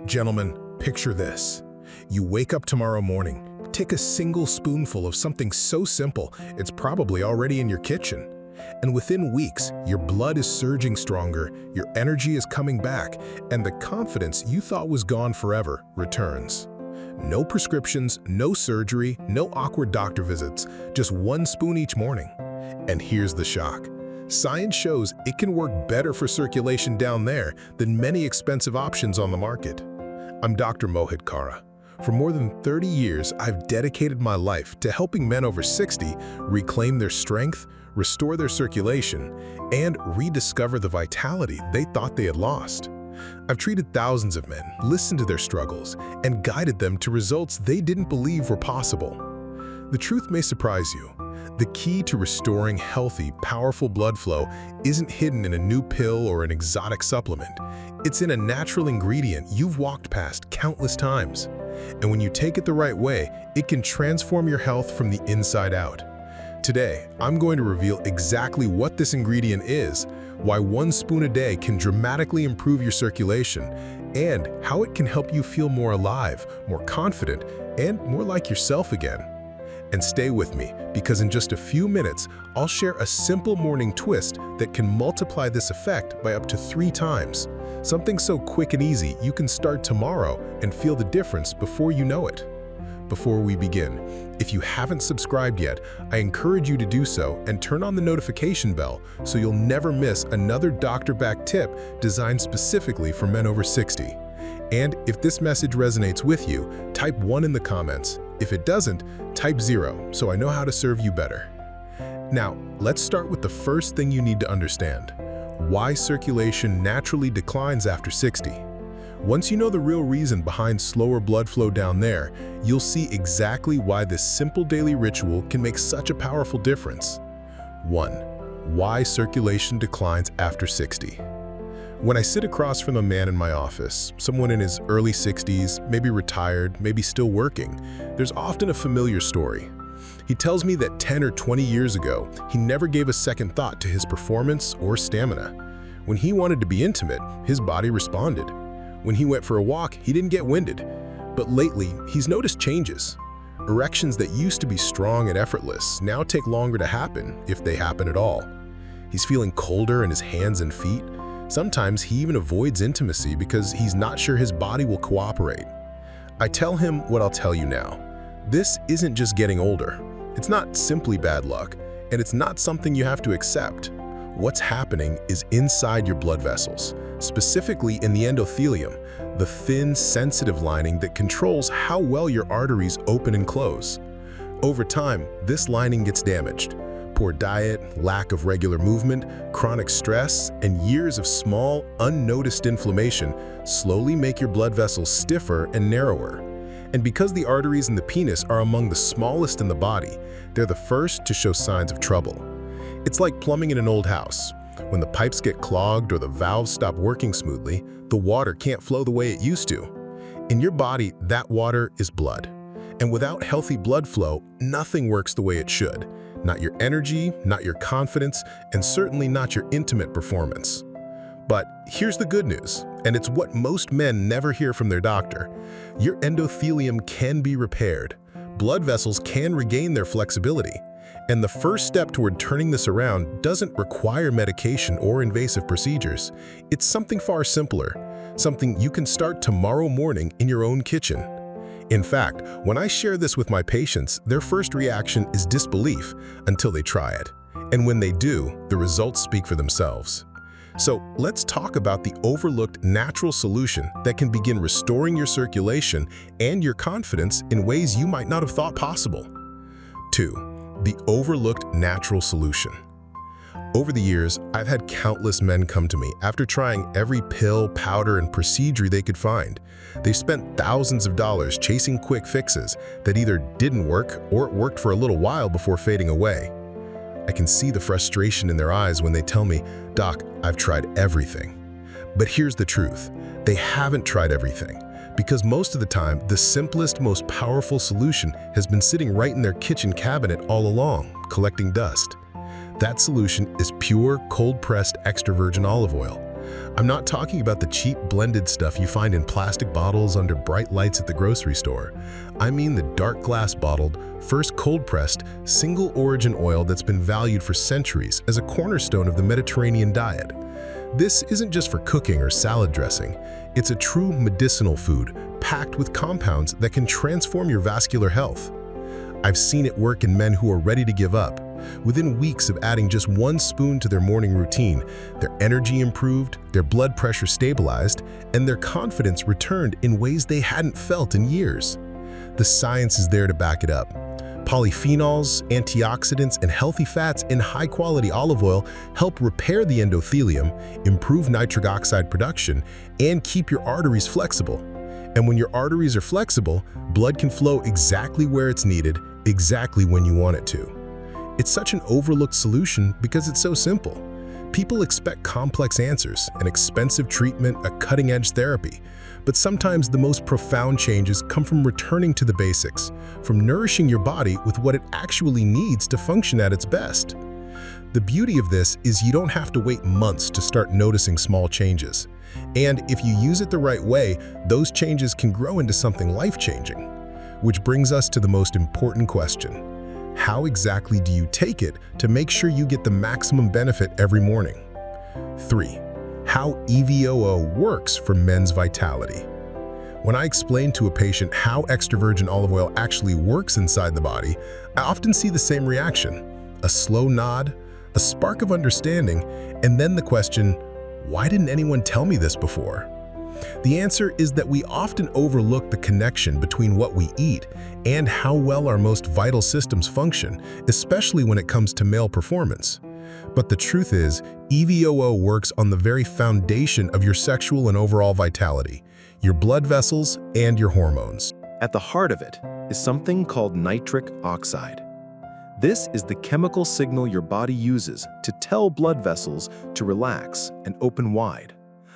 Gentlemen, picture this. You wake up tomorrow morning, take a single spoonful of something so simple, it's probably already in your kitchen. And within weeks, your blood is surging stronger, your energy is coming back, and the confidence you thought was gone forever returns. No prescriptions, no surgery, no awkward doctor visits, just one spoon each morning. And here's the shock. Science shows it can work better for circulation down there than many expensive options on the market. I'm Dr. Mohit Kara. For more than 30 years, I've dedicated my life to helping men over 60 reclaim their strength, restore their circulation, and rediscover the vitality they thought they had lost. I've treated thousands of men, listened to their struggles, and guided them to results they didn't believe were possible. The truth may surprise you. The key to restoring healthy, powerful blood flow isn't hidden in a new pill or an exotic supplement. It's in a natural ingredient you've walked past countless times. And when you take it the right way, it can transform your health from the inside out. Today, I'm going to reveal exactly what this ingredient is, why one spoon a day can dramatically improve your circulation, and how it can help you feel more alive, more confident, and more like yourself again. And stay with me, because in just a few minutes, I'll share a simple morning twist that can multiply this effect by up to 3 times. Something so quick and easy you can start tomorrow and feel the difference before you know it. Before we begin, if you haven't subscribed yet, I encourage you to do so and turn on the notification bell so you'll never miss another doctor-backed tip designed specifically for men over 60. And if this message resonates with you, type 1 in the comments. If it doesn't, type 0 so I know how to serve you better. Now, let's start with the first thing you need to understand: why circulation naturally declines after 60. Once you know the real reason behind slower blood flow down there, you'll see exactly why this simple daily ritual can make such a powerful difference. 1. Why circulation declines after 60. When I sit across from a man in my office, someone in his early 60s, maybe retired, maybe still working, there's often a familiar story. He tells me that 10 or 20 years ago, he never gave a second thought to his performance or stamina. When he wanted to be intimate, his body responded. When he went for a walk, he didn't get winded. But lately, he's noticed changes. Erections that used to be strong and effortless now take longer to happen, if they happen at all. He's feeling colder in his hands and feet. Sometimes he even avoids intimacy because he's not sure his body will cooperate. I tell him what I'll tell you now. This isn't just getting older. It's not simply bad luck, and it's not something you have to accept. What's happening is inside your blood vessels, specifically in the endothelium, the thin, sensitive lining that controls how well your arteries open and close. Over time, this lining gets damaged. Poor diet, lack of regular movement, chronic stress, and years of small, unnoticed inflammation slowly make your blood vessels stiffer and narrower. And because the arteries in the penis are among the smallest in the body, they're the first to show signs of trouble. It's like plumbing in an old house. When the pipes get clogged or the valves stop working smoothly, the water can't flow the way it used to. In your body, that water is blood. And without healthy blood flow, nothing works the way it should. Not your energy, not your confidence, and certainly not your intimate performance. But here's the good news, and it's what most men never hear from their doctor. Your endothelium can be repaired. Blood vessels can regain their flexibility. And the first step toward turning this around doesn't require medication or invasive procedures. It's something far simpler, something you can start tomorrow morning in your own kitchen. In fact, when I share this with my patients, their first reaction is disbelief until they try it. And when they do, the results speak for themselves. So let's talk about the overlooked natural solution that can begin restoring your circulation and your confidence in ways you might not have thought possible. 2. The overlooked natural solution. Over the years, I've had countless men come to me after trying every pill, powder, and procedure they could find. They spent thousands of dollars chasing quick fixes that either didn't work or worked for a little while before fading away. I can see the frustration in their eyes when they tell me, "Doc, I've tried everything." But here's the truth. They haven't tried everything, because most of the time, the simplest, most powerful solution has been sitting right in their kitchen cabinet all along, collecting dust. That solution is pure, cold-pressed extra virgin olive oil. I'm not talking about the cheap blended stuff you find in plastic bottles under bright lights at the grocery store. I mean the dark glass bottled, first cold-pressed, single-origin oil that's been valued for centuries as a cornerstone of the Mediterranean diet. This isn't just for cooking or salad dressing. It's a true medicinal food, packed with compounds that can transform your vascular health. I've seen it work in men who are ready to give up. Within weeks of adding just 1 spoon to their morning routine, their energy improved, their blood pressure stabilized, and their confidence returned in ways they hadn't felt in years. The science is there to back it up. Polyphenols, antioxidants, and healthy fats in high-quality olive oil help repair the endothelium, improve nitric oxide production, and keep your arteries flexible. And when your arteries are flexible, blood can flow exactly where it's needed, exactly when you want it to. It's such an overlooked solution because it's so simple. People expect complex answers, an expensive treatment, a cutting-edge therapy. But sometimes the most profound changes come from returning to the basics, from nourishing your body with what it actually needs to function at its best. The beauty of this is you don't have to wait months to start noticing small changes. And if you use it the right way, those changes can grow into something life-changing. Which brings us to the most important question. How exactly do you take it to make sure you get the maximum benefit every morning? 3. How EVOO works for men's vitality. When I explain to a patient how extra virgin olive oil actually works inside the body, I often see the same reaction. A slow nod, a spark of understanding, and then the question, why didn't anyone tell me this before? The answer is that we often overlook the connection between what we eat and how well our most vital systems function, especially when it comes to male performance. But the truth is, EVOO works on the very foundation of your sexual and overall vitality, your blood vessels and your hormones. At the heart of it is something called nitric oxide. This is the chemical signal your body uses to tell blood vessels to relax and open wide,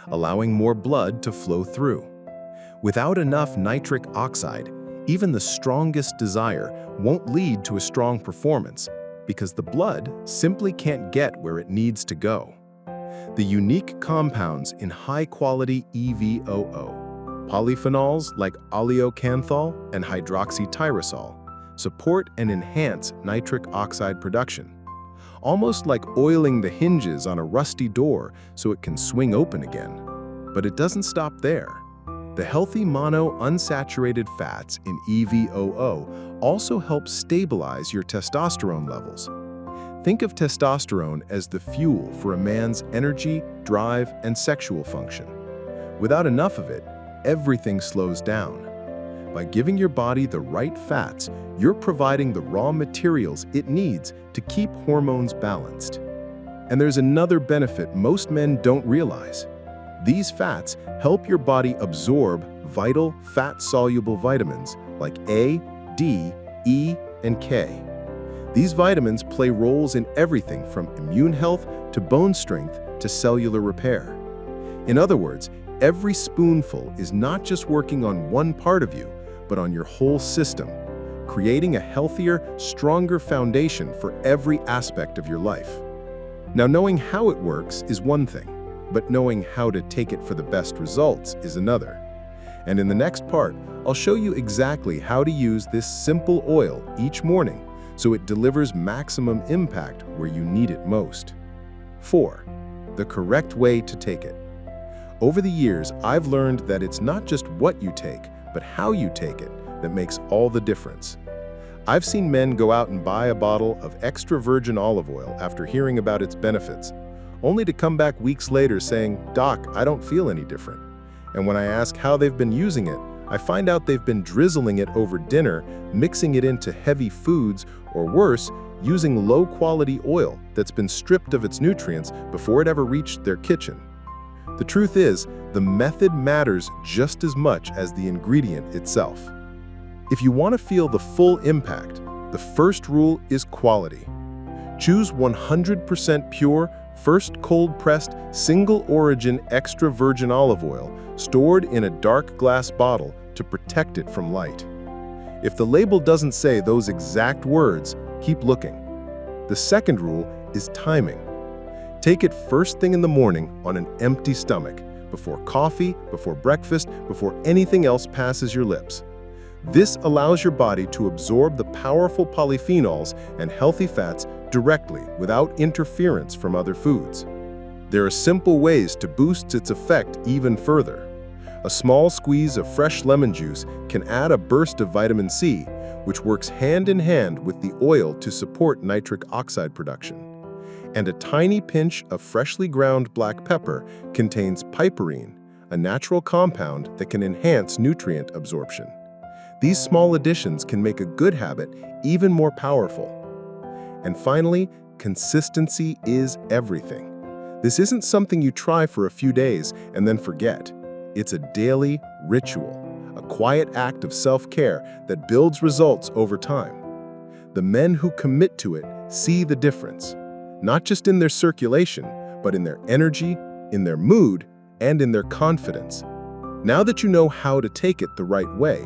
allowing more blood to flow through. Without enough nitric oxide, even the strongest desire won't lead to a strong performance because the blood simply can't get where it needs to go. The unique compounds in high-quality EVOO, polyphenols like oleocanthal and hydroxytyrosol, support and enhance nitric oxide production, almost like oiling the hinges on a rusty door so it can swing open again. But it doesn't stop there. The healthy monounsaturated fats in EVOO also help stabilize your testosterone levels. Think of testosterone as the fuel for a man's energy, drive, and sexual function. Without enough of it, everything slows down. By giving your body the right fats, you're providing the raw materials it needs to keep hormones balanced. And there's another benefit most men don't realize. These fats help your body absorb vital fat-soluble vitamins like A, D, E, and K. These vitamins play roles in everything from immune health to bone strength to cellular repair. In other words, every spoonful is not just working on one part of you, but on your whole system, creating a healthier, stronger foundation for every aspect of your life. Now, knowing how it works is one thing, but knowing how to take it for the best results is another. And in the next part, I'll show you exactly how to use this simple oil each morning so it delivers maximum impact where you need it most. 4. The correct way to take it. Over the years, I've learned that it's not just what you take, but how you take it that makes all the difference. I've seen men go out and buy a bottle of extra virgin olive oil after hearing about its benefits, only to come back weeks later saying, "Doc, I don't feel any different." And when I ask how they've been using it, I find out they've been drizzling it over dinner, mixing it into heavy foods, or worse, using low-quality oil that's been stripped of its nutrients before it ever reached their kitchen. The truth is, the method matters just as much as the ingredient itself. If you want to feel the full impact, the first rule is quality. Choose 100% pure, first cold-pressed, single-origin extra virgin olive oil stored in a dark glass bottle to protect it from light. If the label doesn't say those exact words, keep looking. The second rule is timing. Take it first thing in the morning on an empty stomach, before coffee, before breakfast, before anything else passes your lips. This allows your body to absorb the powerful polyphenols and healthy fats directly without interference from other foods. There are simple ways to boost its effect even further. A small squeeze of fresh lemon juice can add a burst of vitamin C, which works hand in hand with the oil to support nitric oxide production. And a tiny pinch of freshly ground black pepper contains piperine, a natural compound that can enhance nutrient absorption. These small additions can make a good habit even more powerful. And finally, consistency is everything. This isn't something you try for a few days and then forget. It's a daily ritual, a quiet act of self-care that builds results over time. The men who commit to it see the difference, not just in their circulation, but in their energy, in their mood, and in their confidence. Now that you know how to take it the right way,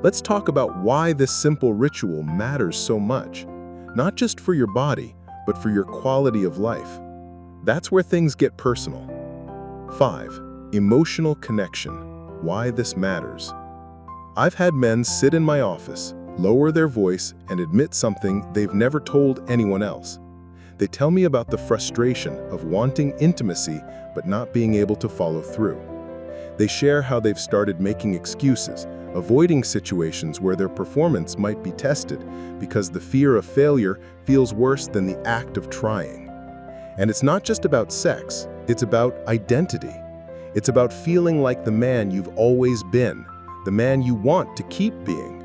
let's talk about why this simple ritual matters so much, not just for your body, but for your quality of life. That's where things get personal. 5. Emotional connection. Why this matters. I've had men sit in my office, lower their voice, and admit something they've never told anyone else. They tell me about the frustration of wanting intimacy but not being able to follow through. They share how they've started making excuses, avoiding situations where their performance might be tested because the fear of failure feels worse than the act of trying. And it's not just about sex, it's about identity. It's about feeling like the man you've always been, the man you want to keep being.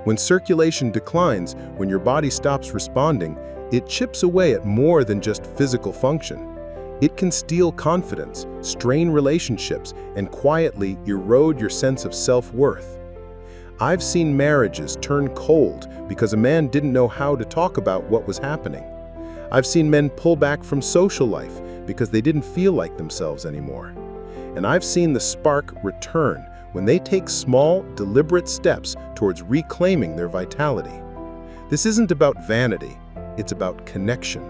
When circulation declines, when your body stops responding, it chips away at more than just physical function. It can steal confidence, strain relationships, and quietly erode your sense of self-worth. I've seen marriages turn cold because a man didn't know how to talk about what was happening. I've seen men pull back from social life because they didn't feel like themselves anymore. And I've seen the spark return when they take small, deliberate steps towards reclaiming their vitality. This isn't about vanity, it's about connection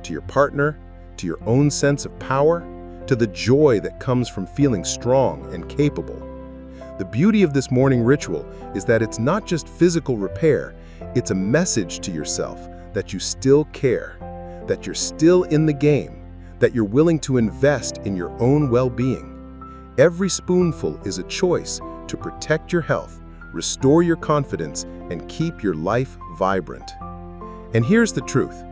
to your partner, to your own sense of power, to the joy that comes from feeling strong and capable. The beauty of this morning ritual is that it's not just physical repair, it's a message to yourself that you still care, that you're still in the game, that you're willing to invest in your own well-being. Every spoonful is a choice to protect your health, restore your confidence, and keep your life vibrant. And here's the truth.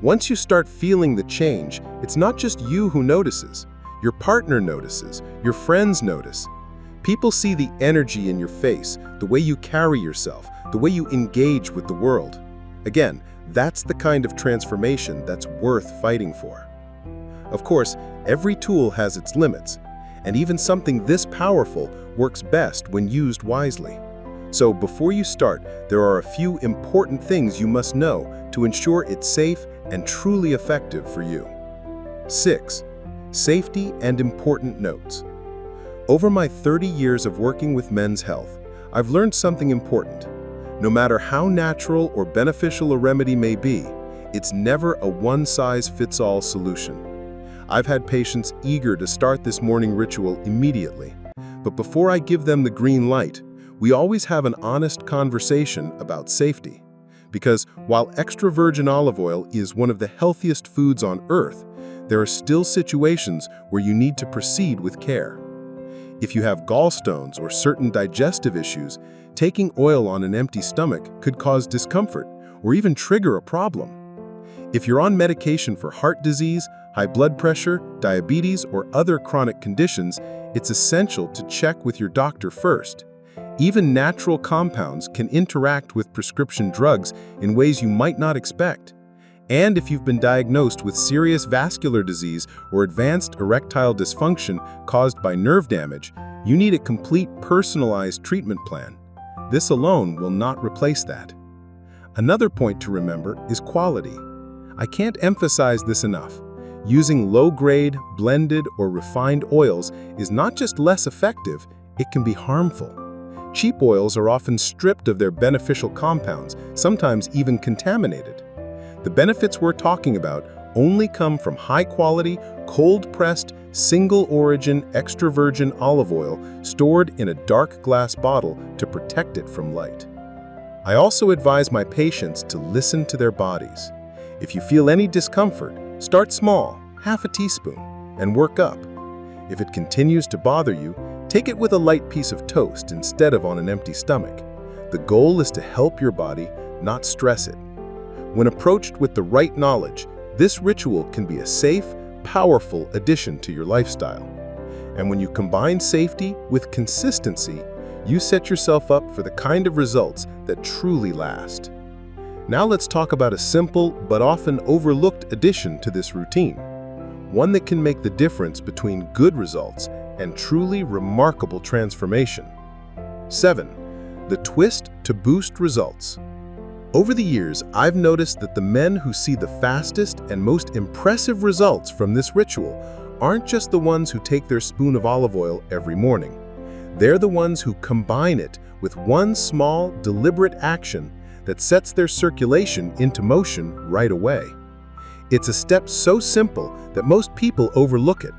Once you start feeling the change, it's not just you who notices. Your partner notices, your friends notice. People see the energy in your face, the way you carry yourself, the way you engage with the world. Again, that's the kind of transformation that's worth fighting for. Of course, every tool has its limits, and even something this powerful works best when used wisely. So before you start, there are a few important things you must know to ensure it's safe and truly effective for you. 6. Safety and important notes. Over my 30 years of working with men's health, I've learned something important. No matter how natural or beneficial a remedy may be, it's never a one-size-fits-all solution. I've had patients eager to start this morning ritual immediately. But before I give them the green light, we always have an honest conversation about safety. Because while extra virgin olive oil is one of the healthiest foods on earth, there are still situations where you need to proceed with care. If you have gallstones or certain digestive issues, taking oil on an empty stomach could cause discomfort or even trigger a problem. If you're on medication for heart disease, high blood pressure, diabetes, or other chronic conditions, it's essential to check with your doctor first. Even natural compounds can interact with prescription drugs in ways you might not expect. And if you've been diagnosed with serious vascular disease or advanced erectile dysfunction caused by nerve damage, you need a complete personalized treatment plan. This alone will not replace that. Another point to remember is quality. I can't emphasize this enough. Using low-grade, blended, or refined oils is not just less effective, it can be harmful. Cheap oils are often stripped of their beneficial compounds, sometimes even contaminated. The benefits we're talking about only come from high-quality, cold-pressed, single-origin extra virgin olive oil stored in a dark glass bottle to protect it from light. I also advise my patients to listen to their bodies. If you feel any discomfort, start small, half a teaspoon, and work up. If it continues to bother you, take it with a light piece of toast instead of on an empty stomach. The goal is to help your body, not stress it. When approached with the right knowledge, this ritual can be a safe, powerful addition to your lifestyle. And when you combine safety with consistency, you set yourself up for the kind of results that truly last. Now let's talk about a simple but often overlooked addition to this routine, one that can make the difference between good results and truly remarkable transformation. 7. The twist to boost results. Over the years, I've noticed that the men who see the fastest and most impressive results from this ritual aren't just the ones who take their spoon of olive oil every morning. They're the ones who combine it with one small, deliberate action that sets their circulation into motion right away. It's a step so simple that most people overlook it,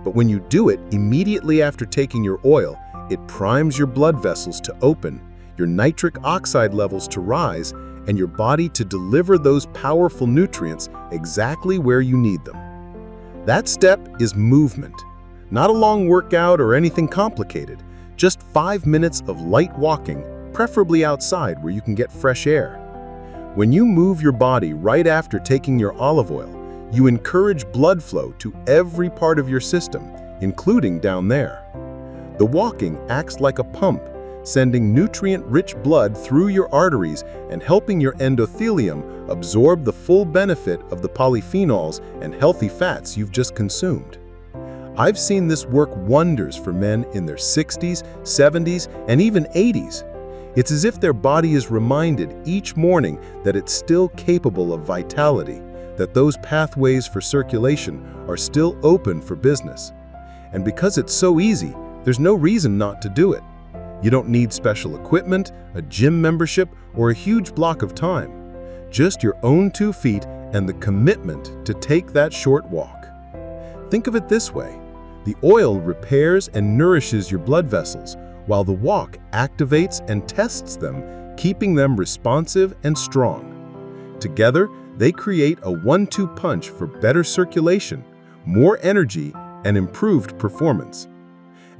but when you do it immediately after taking your oil, it primes your blood vessels to open, your nitric oxide levels to rise, and your body to deliver those powerful nutrients exactly where you need them. That step is movement. Not a long workout or anything complicated, just 5 minutes of light walking, preferably outside where you can get fresh air. When you move your body right after taking your olive oil, you encourage blood flow to every part of your system, including down there. The walking acts like a pump, sending nutrient-rich blood through your arteries and helping your endothelium absorb the full benefit of the polyphenols and healthy fats you've just consumed. I've seen this work wonders for men in their 60s, 70s, and even 80s. It's as if their body is reminded each morning that it's still capable of vitality, that those pathways for circulation are still open for business. And because it's so easy, there's no reason not to do it. You don't need special equipment, a gym membership, or a huge block of time. Just your own 2 feet and the commitment to take that short walk. Think of it this way. The oil repairs and nourishes your blood vessels, while the walk activates and tests them, keeping them responsive and strong. Together, they create a 1-2 punch for better circulation, more energy, and improved performance.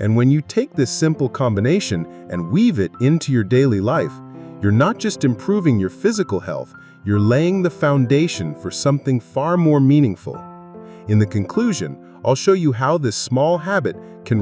And when you take this simple combination and weave it into your daily life, you're not just improving your physical health, you're laying the foundation for something far more meaningful. In the conclusion, I'll show you how this small habit can